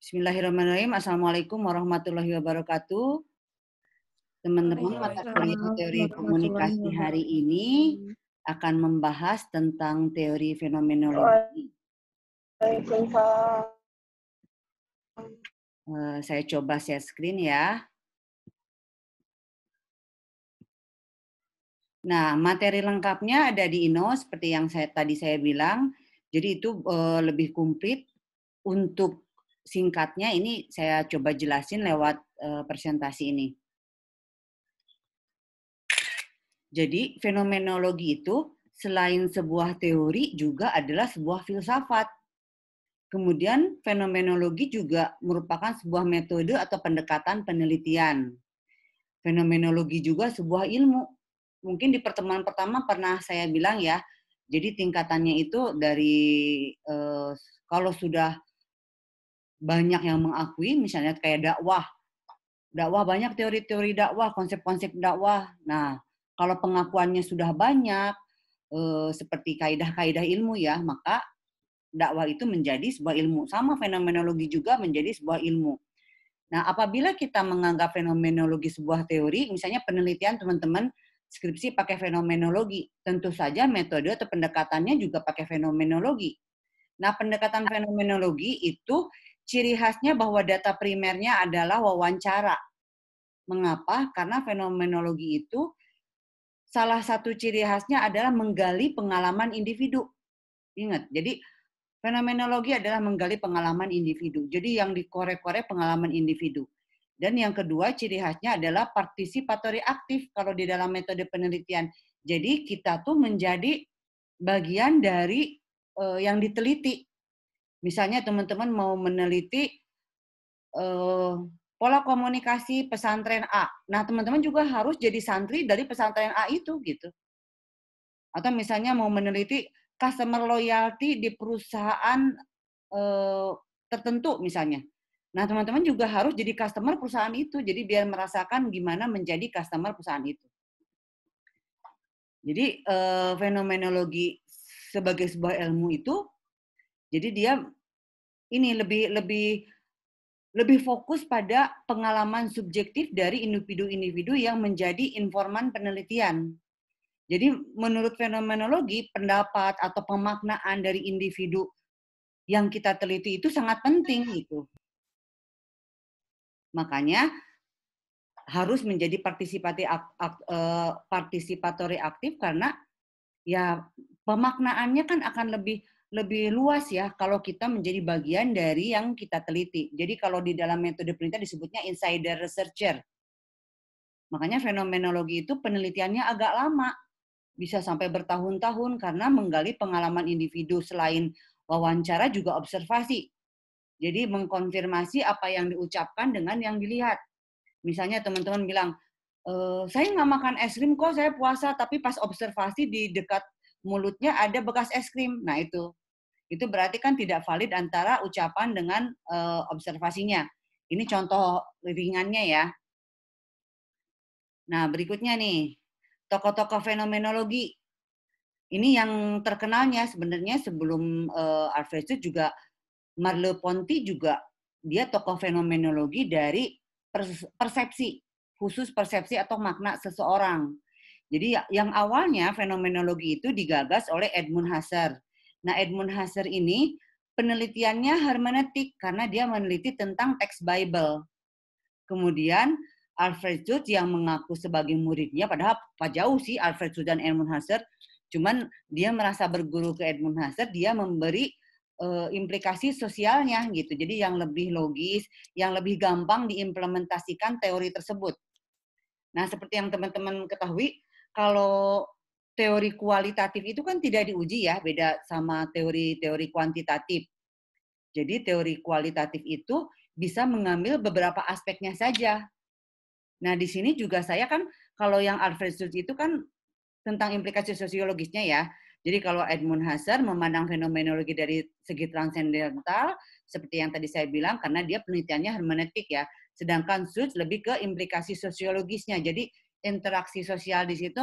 Bismillahirrahmanirrahim. Assalamualaikum warahmatullahi wabarakatuh. Teman-teman, mata kuliah Waalaikumsalam teori warahmatullahi komunikasi hari ini wabarakatuh. akan membahas tentang teori fenomenologi. Waalaikumsalam. Saya coba share screen ya. Nah, materi lengkapnya ada di Ino seperti yang tadi saya bilang. Jadi itu lebih komplit. Untuk singkatnya ini saya coba jelasin lewat presentasi ini. Jadi fenomenologi itu selain sebuah teori juga adalah sebuah filsafat. Kemudian fenomenologi juga merupakan sebuah metode atau pendekatan penelitian. Fenomenologi juga sebuah ilmu. Mungkin di pertemuan pertama pernah saya bilang ya, jadi tingkatannya itu dari kalau sudah banyak yang mengakui, misalnya kayak dakwah banyak teori-teori dakwah, konsep-konsep dakwah. Nah, kalau pengakuannya sudah banyak, seperti kaidah-kaidah ilmu ya, maka dakwah itu menjadi sebuah ilmu. Sama fenomenologi juga menjadi sebuah ilmu. Nah, apabila kita menganggap fenomenologi sebuah teori, misalnya penelitian teman-teman skripsi pakai fenomenologi, tentu saja metode atau pendekatannya juga pakai fenomenologi. Nah, pendekatan fenomenologi itu ciri khasnya bahwa data primernya adalah wawancara. Mengapa? Karena fenomenologi itu salah satu ciri khasnya adalah menggali pengalaman individu. Ingat, jadi fenomenologi adalah menggali pengalaman individu. Jadi yang dikorek-korek pengalaman individu. Dan yang kedua ciri khasnya adalah partisipatory aktif kalau di dalam metode penelitian. Jadi kita tuh menjadi bagian dari yang diteliti. Misalnya teman-teman mau meneliti pola komunikasi pesantren A. Nah, teman-teman juga harus jadi santri dari pesantren A itu gitu. Atau misalnya mau meneliti customer loyalty di perusahaan tertentu misalnya. Nah, teman-teman juga harus jadi customer perusahaan itu. Jadi biar merasakan gimana menjadi customer perusahaan itu. Jadi fenomenologi sebagai sebuah ilmu itu, jadi dia ini lebih fokus pada pengalaman subjektif dari individu-individu yang menjadi informan penelitian. Jadi menurut fenomenologi, pendapat atau pemaknaan dari individu yang kita teliti itu sangat penting gitu. Makanya harus menjadi partisipatory aktif karena ya pemaknaannya kan akan lebih luas ya kalau kita menjadi bagian dari yang kita teliti. Jadi kalau di dalam metode penelitian disebutnya insider researcher. Makanya fenomenologi itu penelitiannya agak lama, bisa sampai bertahun-tahun karena menggali pengalaman individu selain wawancara juga observasi. Jadi mengkonfirmasi apa yang diucapkan dengan yang dilihat. Misalnya teman-teman bilang, saya nggak makan es krim kok, saya puasa, tapi pas observasi di dekat mulutnya ada bekas es krim. Nah itu berarti kan tidak valid antara ucapan dengan observasinya. Ini contoh ringannya ya. Nah berikutnya nih, tokoh-tokoh fenomenologi. Ini yang terkenalnya sebenarnya sebelum Alfred juga Merleau-Ponty juga dia tokoh fenomenologi dari persepsi, khusus persepsi atau makna seseorang. Jadi yang awalnya fenomenologi itu digagas oleh Edmund Husserl. Nah, Edmund Husserl ini penelitiannya hermeneutik karena dia meneliti tentang teks Bible. Kemudian Alfred Schultz yang mengaku sebagai muridnya, padahal apa jauh sih Alfred Schultz dan Edmund Husserl, cuman dia merasa berguru ke Edmund Husserl, dia memberi implikasi sosialnya gitu. Jadi yang lebih logis, yang lebih gampang diimplementasikan teori tersebut. Nah, seperti yang teman-teman ketahui, kalau teori kualitatif itu kan tidak diuji ya, beda sama teori-teori kuantitatif. Jadi teori kualitatif itu bisa mengambil beberapa aspeknya saja. Nah, di sini juga saya kan, kalau yang Alfred Schultz itu kan tentang implikasi sosiologisnya ya. Jadi kalau Edmund Husserl memandang fenomenologi dari segi transendental, seperti yang tadi saya bilang, karena dia penelitiannya hermeneutik ya. Sedangkan Schultz lebih ke implikasi sosiologisnya. Jadi interaksi sosial di situ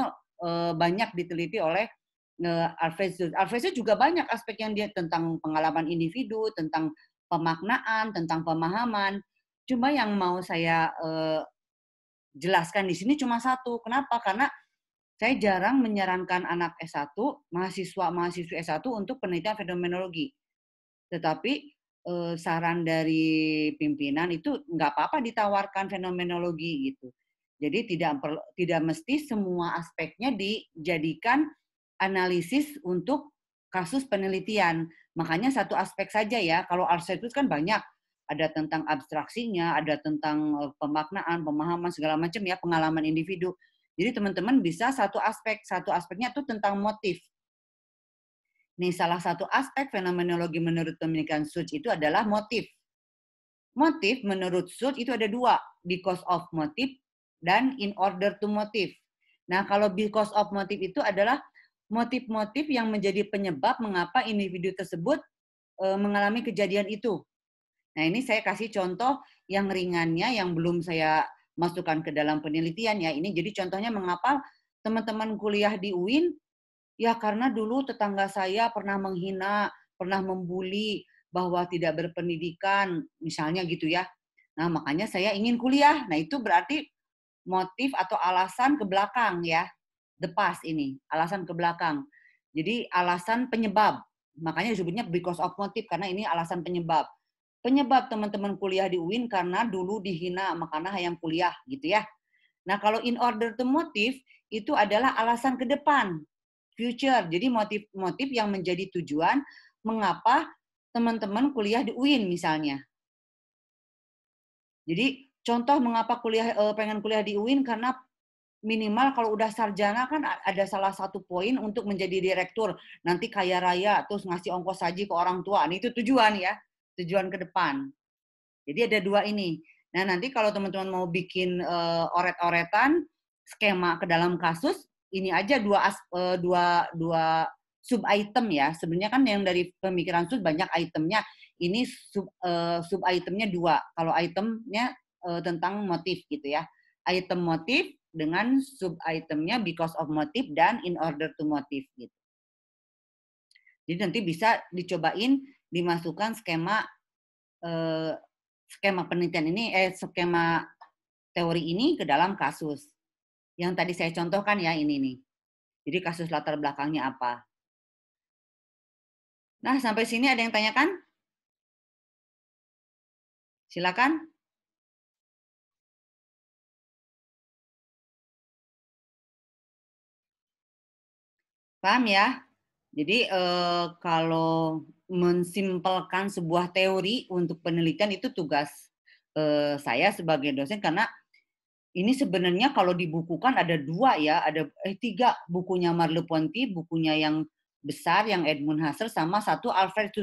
banyak diteliti oleh Alfred Schultz. Alfred Schultz juga banyak aspek yang dia tentang pengalaman individu, tentang pemaknaan, tentang pemahaman. Cuma yang mau saya jelaskan di sini cuma satu. Kenapa? Karena saya jarang menyarankan anak S1, mahasiswa-mahasiswi S1 untuk penelitian fenomenologi. Tetapi saran dari pimpinan itu nggak apa-apa ditawarkan fenomenologi gitu. Jadi tidak mesti semua aspeknya dijadikan analisis untuk kasus penelitian. Makanya satu aspek saja ya. Kalau Alzheimer kan banyak, ada tentang abstraksinya, ada tentang pemaknaan, pemahaman segala macam ya, pengalaman individu. Jadi teman-teman bisa satu aspeknya itu tentang motif. Nih, salah satu aspek fenomenologi menurut pemikiran Such itu adalah motif. Motif menurut Such itu ada dua, because of motive dan in order to motive. Nah, kalau because of motive itu adalah motif-motif yang menjadi penyebab mengapa individu tersebut mengalami kejadian itu. Nah, ini saya kasih contoh yang ringannya yang belum saya masukkan ke dalam penelitian ya. Ini jadi contohnya mengapa teman-teman kuliah di UIN. Ya karena dulu tetangga saya pernah menghina, pernah membuli bahwa tidak berpendidikan, misalnya gitu ya. Nah makanya saya ingin kuliah. Nah itu berarti motif atau alasan ke belakang ya. The past ini, alasan ke belakang. Jadi alasan penyebab. Makanya disebutnya because of motive, karena ini alasan penyebab. Penyebab teman-teman kuliah di UIN karena dulu dihina, makanya hayang kuliah gitu ya. Nah kalau in order to motive, itu adalah alasan ke depan future. Jadi motif-motif yang menjadi tujuan mengapa teman-teman kuliah di UIN misalnya. Jadi contoh mengapa pengen kuliah di UIN karena minimal kalau udah sarjana kan ada salah satu poin untuk menjadi direktur. Nanti kaya raya terus ngasih ongkos saji ke orang tua. Nah, itu tujuan ya, tujuan ke depan. Jadi ada dua ini. Nah nanti kalau teman-teman mau bikin oret-oretan skema ke dalam kasus, ini aja dua sub item ya. Sebenarnya kan yang dari pemikiran sub banyak itemnya. Ini sub itemnya dua. Kalau itemnya tentang motif gitu ya. Item motif dengan sub itemnya because of motive dan in order to motive gitu. Jadi nanti bisa dicobain dimasukkan skema penelitian ini, skema teori ini ke dalam kasus. Yang tadi saya contohkan ya ini nih. Jadi kasus latar belakangnya apa. Nah, sampai sini ada yang tanyakan? Silakan. Paham ya? Jadi kalau mensimpelkan sebuah teori untuk penelitian itu tugas saya sebagai dosen karena ini sebenarnya kalau dibukukan ada dua ya, ada tiga bukunya Merleau-Ponty, bukunya yang besar yang Edmund Husserl sama satu Alfred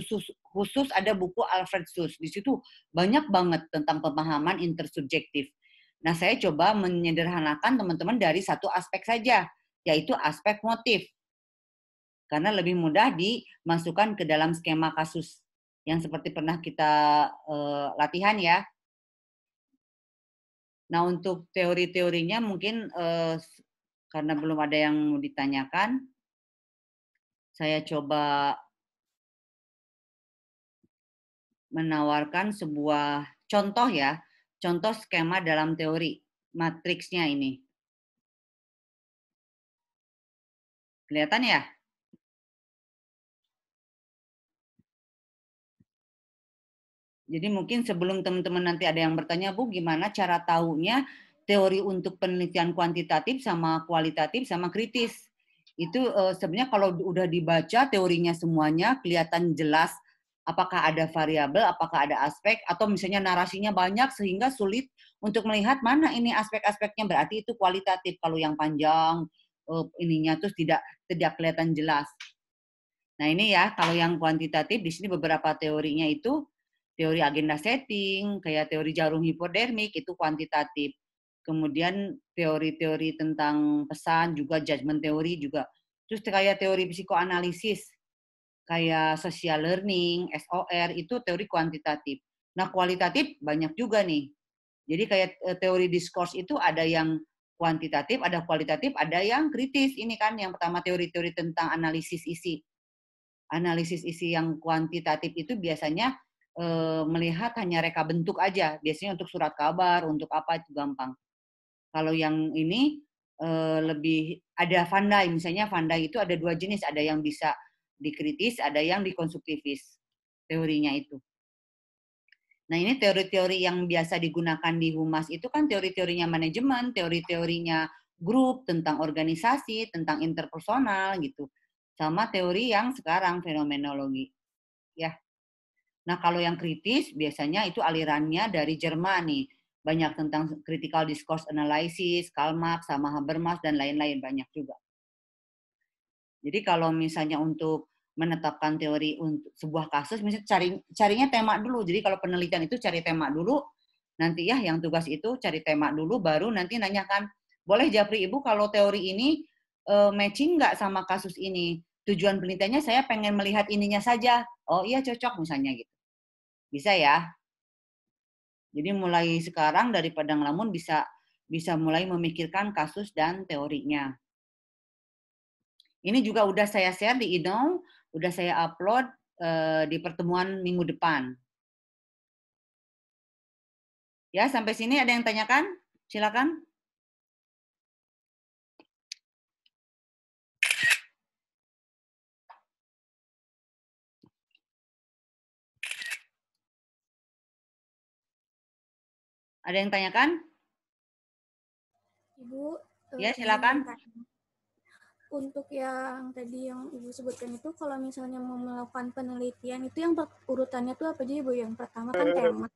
khusus ada buku Alfred Suss. Di situ banyak banget tentang pemahaman intersubjektif. Nah, saya coba menyederhanakan teman-teman dari satu aspek saja, yaitu aspek motif. Karena lebih mudah dimasukkan ke dalam skema kasus yang seperti pernah kita latihan ya. Nah, untuk teori-teorinya mungkin karena belum ada yang ditanyakan, saya coba menawarkan sebuah contoh ya, contoh skema dalam teori, matriksnya ini. Kelihatan ya? Jadi mungkin sebelum teman-teman nanti ada yang bertanya, Bu, gimana cara tahunya teori untuk penelitian kuantitatif sama kualitatif sama kritis? Itu sebenarnya kalau udah dibaca teorinya semuanya kelihatan jelas apakah ada variabel, apakah ada aspek, atau misalnya narasinya banyak sehingga sulit untuk melihat mana ini aspek-aspeknya, berarti itu kualitatif. Kalau yang panjang ininya terus tidak kelihatan jelas. Nah ini ya, kalau yang kuantitatif di sini beberapa teorinya itu teori agenda setting, kayak teori jarum hipodermik itu kuantitatif. Kemudian teori-teori tentang pesan juga, judgment teori juga. Terus kayak teori psikoanalisis, kayak social learning, SOR, itu teori kuantitatif. Nah kualitatif banyak juga nih. Jadi kayak teori diskurs itu ada yang kuantitatif, ada kualitatif, ada yang kritis. Ini kan yang pertama teori-teori tentang analisis isi. Analisis isi yang kuantitatif itu biasanya melihat hanya reka bentuk aja. Biasanya untuk surat kabar, untuk apa itu gampang. Kalau yang ini lebih ada Van-Dijk. Misalnya Van-Dijk itu ada 2 jenis, ada yang bisa dikritis, ada yang dikonstruktivis teorinya itu. Nah, ini teori-teori yang biasa digunakan di Humas itu kan teori-teorinya manajemen, teori-teorinya grup, tentang organisasi, tentang interpersonal gitu. Sama teori yang sekarang fenomenologi. Ya. Nah, kalau yang kritis biasanya itu alirannya dari Jerman nih. Banyak tentang critical discourse analysis, Karl Marx sama Habermas dan lain-lain banyak juga. Jadi kalau misalnya untuk menetapkan teori untuk sebuah kasus, misalnya carinya tema dulu. Jadi kalau penelitian itu cari tema dulu, nanti ya yang tugas itu cari tema dulu, baru nanti nanyakan, boleh Japri Ibu kalau teori ini matching nggak sama kasus ini? Tujuan penelitiannya saya pengen melihat ininya saja. Oh iya cocok misalnya gitu. Bisa ya. Jadi mulai sekarang dari Padang Lamun bisa mulai memikirkan kasus dan teorinya. Ini juga udah saya share di Idong, udah saya upload di pertemuan minggu depan. Ya, sampai sini ada yang tanyakan? Silakan. Ada yang tanyakan? Ibu, Ya, silakan. Untuk yang tadi yang Ibu sebutkan itu, kalau misalnya mau melakukan penelitian, itu yang urutannya tuh apa aja Ibu? Yang pertama kan tema.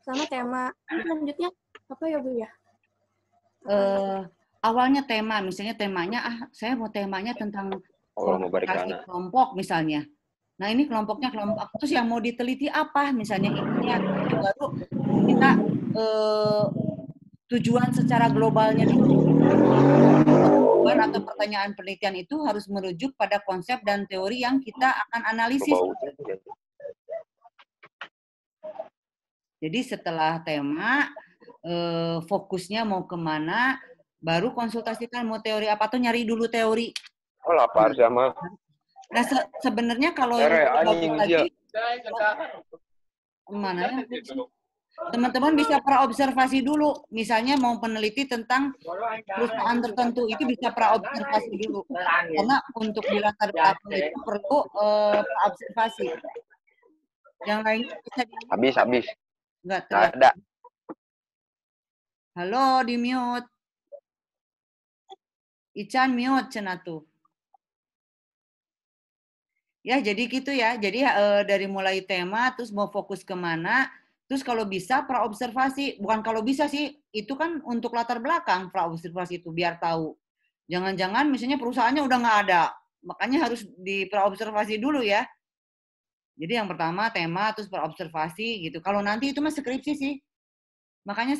Sama tema. Selanjutnya apa ya Bu ya? Awalnya tema, misalnya temanya, saya mau temanya tentang komunikasi kelompok misalnya. Nah ini kelompoknya kelompok, terus yang mau diteliti apa misalnya ininya, itu baru kita tujuan secara globalnya dulu. Tujuan atau pertanyaan penelitian itu harus merujuk pada konsep dan teori yang kita akan analisis. Jadi setelah tema, fokusnya mau kemana, baru konsultasikan mau teori apa tuh, nyari dulu teori. Oh lapar sama. Nah sebenarnya kalau lagi mana ya? Teman-teman bisa praobservasi dulu. Misalnya mau peneliti tentang perusahaan tertentu, itu bisa praobservasi dulu. Karena untuk di latar belakang itu perlu praobservasi. Yang lainnya bisa di habis. Nggak ada. Halo, di mute. Ican mute cenatu. Ya, jadi gitu ya. Jadi dari mulai tema, terus mau fokus kemana, terus kalau bisa praobservasi. Bukan kalau bisa sih, itu kan untuk latar belakang praobservasi itu, biar tahu. Jangan-jangan misalnya perusahaannya udah nggak ada. Makanya harus dipraobservasi dulu ya. Jadi yang pertama tema, terus praobservasi gitu. Kalau nanti itu mah skripsi sih. Makanya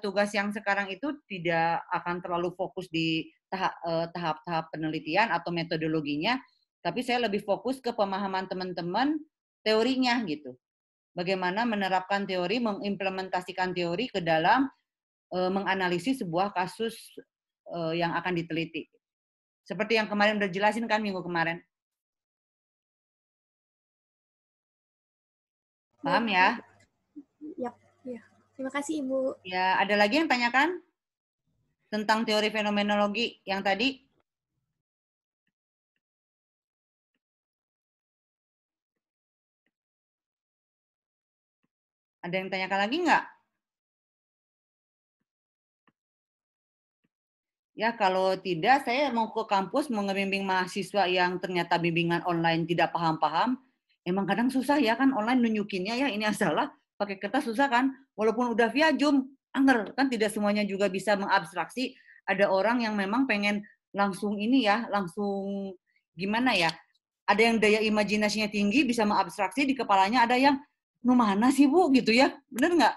tugas yang sekarang itu tidak akan terlalu fokus di tahap-tahap penelitian atau metodologinya, tapi saya lebih fokus ke pemahaman teman-teman teorinya gitu. Bagaimana menerapkan teori, mengimplementasikan teori ke dalam menganalisis sebuah kasus yang akan diteliti. Seperti yang kemarin udah jelasin kan minggu kemarin. Paham ya? Ya. Terima kasih Ibu. Ya, ada lagi yang tanyakan tentang teori fenomenologi yang tadi? Ada yang tanyakan lagi nggak? Ya, kalau tidak, saya mau ke kampus, mau ngebimbing mahasiswa yang ternyata bimbingan online tidak paham-paham. Emang kadang susah ya kan online nunjukinnya ya, ini salah, pakai kertas susah kan. Walaupun udah via Zoom, angger kan tidak semuanya juga bisa mengabstraksi. Ada orang yang memang pengen langsung ini ya, langsung gimana ya. Ada yang daya imajinasinya tinggi, bisa mengabstraksi di kepalanya, ada yang, nu mana sih Bu gitu ya, bener nggak?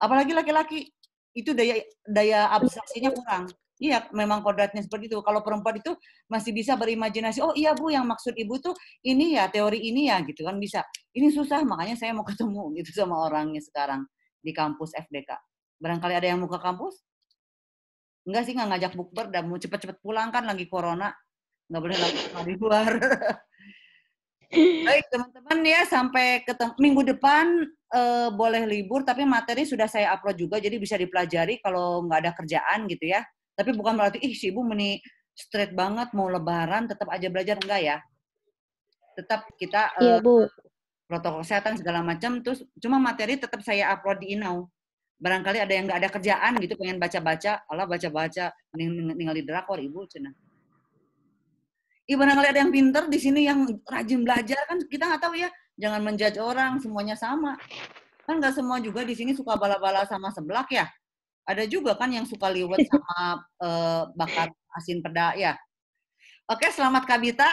Apalagi laki-laki, itu daya abstraksinya kurang. Iya, memang kodratnya seperti itu. Kalau perempuan itu masih bisa berimajinasi, oh iya Bu, yang maksud Ibu tuh ini ya, teori ini ya, gitu kan bisa. Ini susah, makanya saya mau ketemu gitu sama orangnya sekarang di kampus FDK. Barangkali ada yang mau ke kampus? Enggak sih, nggak ngajak bukber, dan mau cepet-cepet pulang kan lagi corona. Nggak boleh lagi di luar. Baik teman-teman ya, sampai ketemu minggu depan boleh libur, tapi materi sudah saya upload juga, jadi bisa dipelajari kalau nggak ada kerjaan gitu ya. Tapi bukan berarti, si Ibu meni straight banget mau lebaran, tetap aja belajar, enggak ya. Tetap kita Iya, Bu. protokol kesehatan segala macam, terus cuma materi tetap saya upload di Inau. Barangkali ada yang nggak ada kerjaan gitu, pengen baca-baca, Allah baca-baca, ningali drakor Ibu cenah. Barangkali ada yang pinter di sini yang rajin belajar, kan kita nggak tahu ya, jangan menjudge orang, semuanya sama. Kan nggak semua juga di sini suka bala-bala sama seblak ya. Ada juga kan yang suka liwet sama bakar asin peda ya. Oke, selamat Kabita.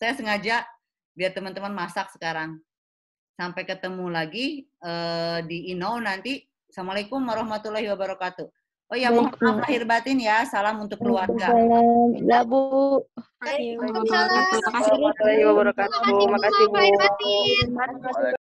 Saya sengaja biar teman-teman masak sekarang. Sampai ketemu lagi di Inau nanti. Assalamualaikum warahmatullahi wabarakatuh. Oh ya, mohon maaf lahir batin ya. Salam untuk keluarga. Waalaikumsalam. Lah, Bu. Waalaikumsalam. Warahmatullahi wabarakatuh. Makasih, Bu. Terima kasih, Bu.